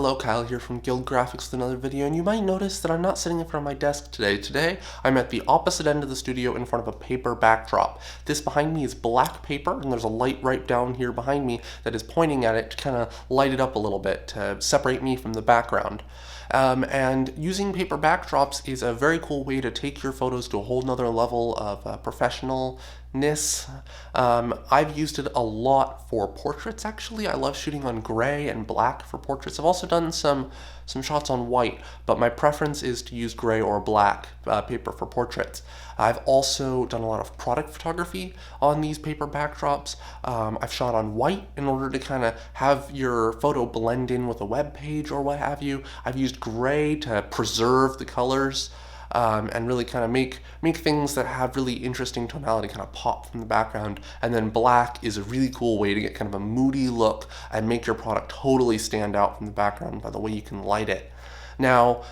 Hello, Kyle here from Gild with another video, and you might notice that I'm not sitting in front of my desk today. Today, I'm at the opposite end of the studio in front of a paper backdrop. This behind me is black paper, and there's a light right down here behind me that is pointing at it to kind of light it up a little bit to separate me from the background. And using paper backdrops is a very cool way to take your photos to a whole nother level of professionalness. I've used it a lot for portraits, actually. I love shooting on gray and black for portraits. I've also done some shots on white, but my preference is to use gray or black paper for portraits. I've also done a lot of product photography on these paper backdrops. I've shot on white in order to kind of have your photo blend in with a web page or what have you. I've used gray to preserve the colors and really kind of make things that have really interesting tonality kind of pop from the background. And then black is a really cool way to get kind of a moody look and make your product totally stand out from the background by the way you can light it. Now,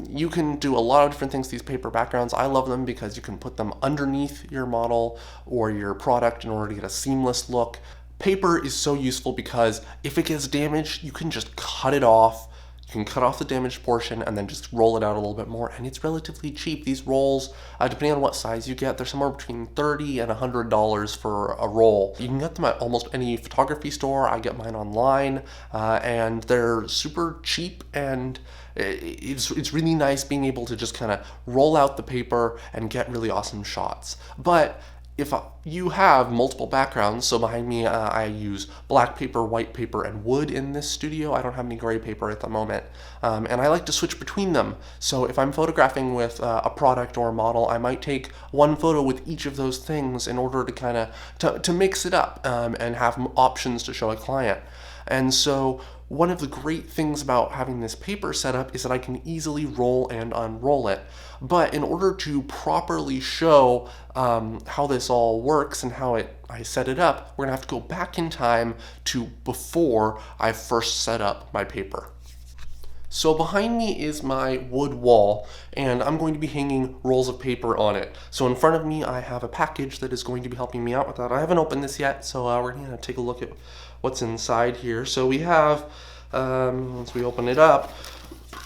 you can do a lot of different things with these paper backgrounds. I love them because you can put them underneath your model or your product in order to get a seamless look. Paper is so useful because if it gets damaged, you can just cut it off. You can cut off the damaged portion and then just roll it out a little bit more, and it's relatively cheap. These rolls, depending on what size you get, they're somewhere between $30 and $100 for a roll. You can get them at almost any photography store. I get mine online, and they're super cheap, and it's really nice being able to just kind of roll out the paper and get really awesome shots. But if you have multiple backgrounds, so behind me I use black paper, white paper, and wood in this studio. I don't have any gray paper at the moment, and I like to switch between them. So if I'm photographing with a product or a model, I might take one photo with each of those things in order to kind of to mix it up and have options to show a client. And so one of the great things about having this paper set up is that I can easily roll and unroll it. But in order to properly show how this all works and how I set it up, we're gonna have to go back in time to before I first set up my paper. So behind me is my wood wall, and I'm going to be hanging rolls of paper on it. So in front of me, I have a package that is going to be helping me out with that. I haven't opened this yet, so we're gonna take a look at what's inside here. So we have, once we open it up,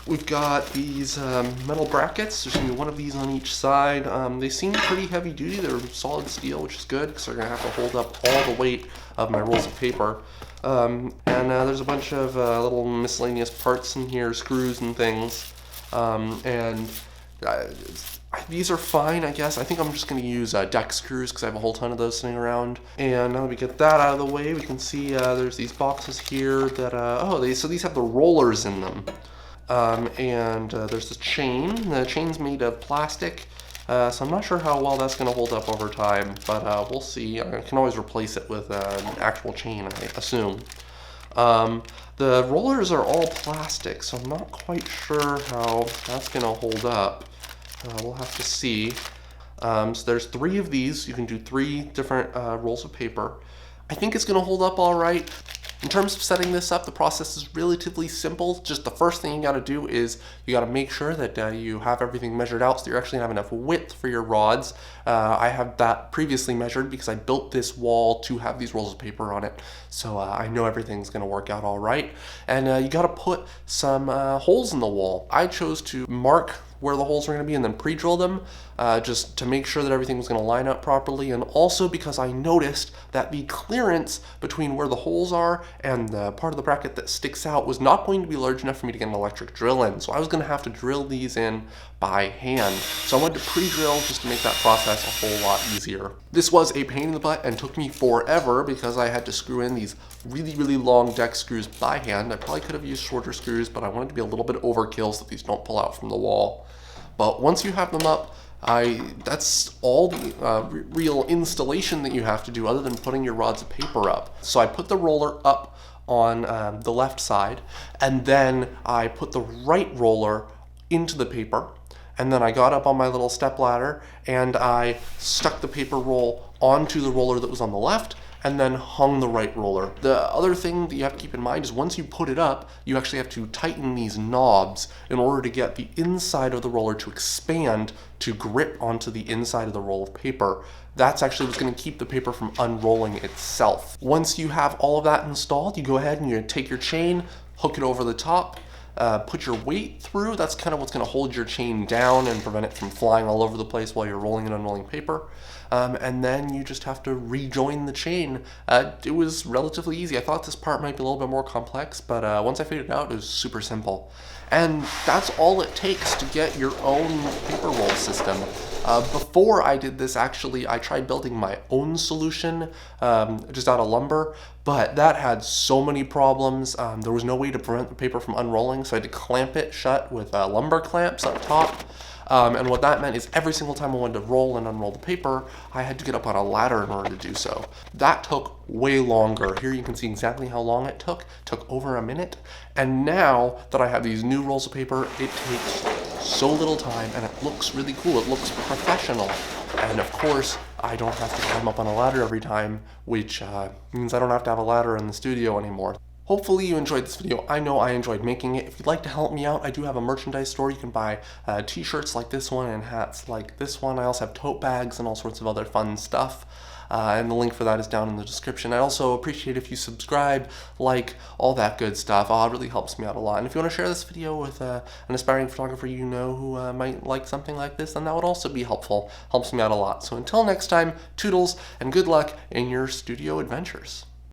we've got these metal brackets. There's gonna be one of these on each side. They seem pretty heavy duty. They're solid steel, which is good because they're gonna have to hold up all the weight of my rolls of paper. And there's a bunch of little miscellaneous parts in here, screws and things. These are fine, I guess. I think I'm just going to use deck screws because I have a whole ton of those sitting around. And now that we get that out of the way, we can see there's these boxes here that, so these have the rollers in them. There's the chain. The chain's made of plastic. So I'm not sure how well that's going to hold up over time, but we'll see. I can always replace it with an actual chain, I assume. The rollers are all plastic, so I'm not quite sure how that's going to hold up. We'll have to see. So there's 3 of these. You can do 3 different rolls of paper. I think it's going to hold up all right. In terms of setting this up, the process is relatively simple. Just the first thing you got to do is you got to make sure that you have everything measured out so you're actually have enough width for your rods. I have that previously measured because I built this wall to have these rolls of paper on it. So I know everything's going to work out all right. And you got to put some holes in the wall. I chose to mark where the holes are going to be and then pre-drill them just to make sure that everything was going to line up properly, and also because I noticed that the clearance between where the holes are and the part of the bracket that sticks out was not going to be large enough for me to get an electric drill in, so I was going to have to drill these in by hand. So I wanted to pre-drill just to make that process a whole lot easier. This was a pain in the butt and took me forever because I had to screw in these really long deck screws by hand. I probably could have used shorter screws, but I wanted to be a little bit overkill so that these don't pull out from the wall. But once you have them up, that's all the real installation that you have to do other than putting your rods of paper up. So I put the roller up on the left side, and then I put the right roller into the paper, and then I got up on my little step ladder and I stuck the paper roll onto the roller that was on the left, and then hung the right roller. The other thing that you have to keep in mind is once you put it up, you actually have to tighten these knobs in order to get the inside of the roller to expand to grip onto the inside of the roll of paper. That's actually what's going to keep the paper from unrolling itself. Once you have all of that installed, you go ahead and you take your chain, hook it over the top, put your weight through. That's kind of what's going to hold your chain down and prevent it from flying all over the place while you're rolling and unrolling paper. And then you just have to rejoin the chain. It was relatively easy. I thought this part might be a little bit more complex, but once I figured it out, it was super simple. And that's all it takes to get your own paper roll system. Before I did this, actually, I tried building my own solution just out of lumber, but that had so many problems. There was no way to prevent the paper from unrolling, so I had to clamp it shut with lumber clamps up top. And what that meant is every single time I wanted to roll and unroll the paper, I had to get up on a ladder in order to do so. That took way longer. Here you can see exactly how long it took. It took over a minute. And now that I have these new rolls of paper, it takes so little time and it looks really cool. It looks professional. And of course, I don't have to climb up on a ladder every time, which means I don't have to have a ladder in the studio anymore. Hopefully you enjoyed this video. I know I enjoyed making it. If you'd like to help me out, I do have a merchandise store. You can buy t-shirts like this one and hats like this one. I also have tote bags and all sorts of other fun stuff. And the link for that is down in the description. I also appreciate if you subscribe, like, all that good stuff. It really helps me out a lot. And if you want to share this video with an aspiring photographer you know who might like something like this, then that would also be helpful. Helps me out a lot. So until next time, toodles and good luck in your studio adventures.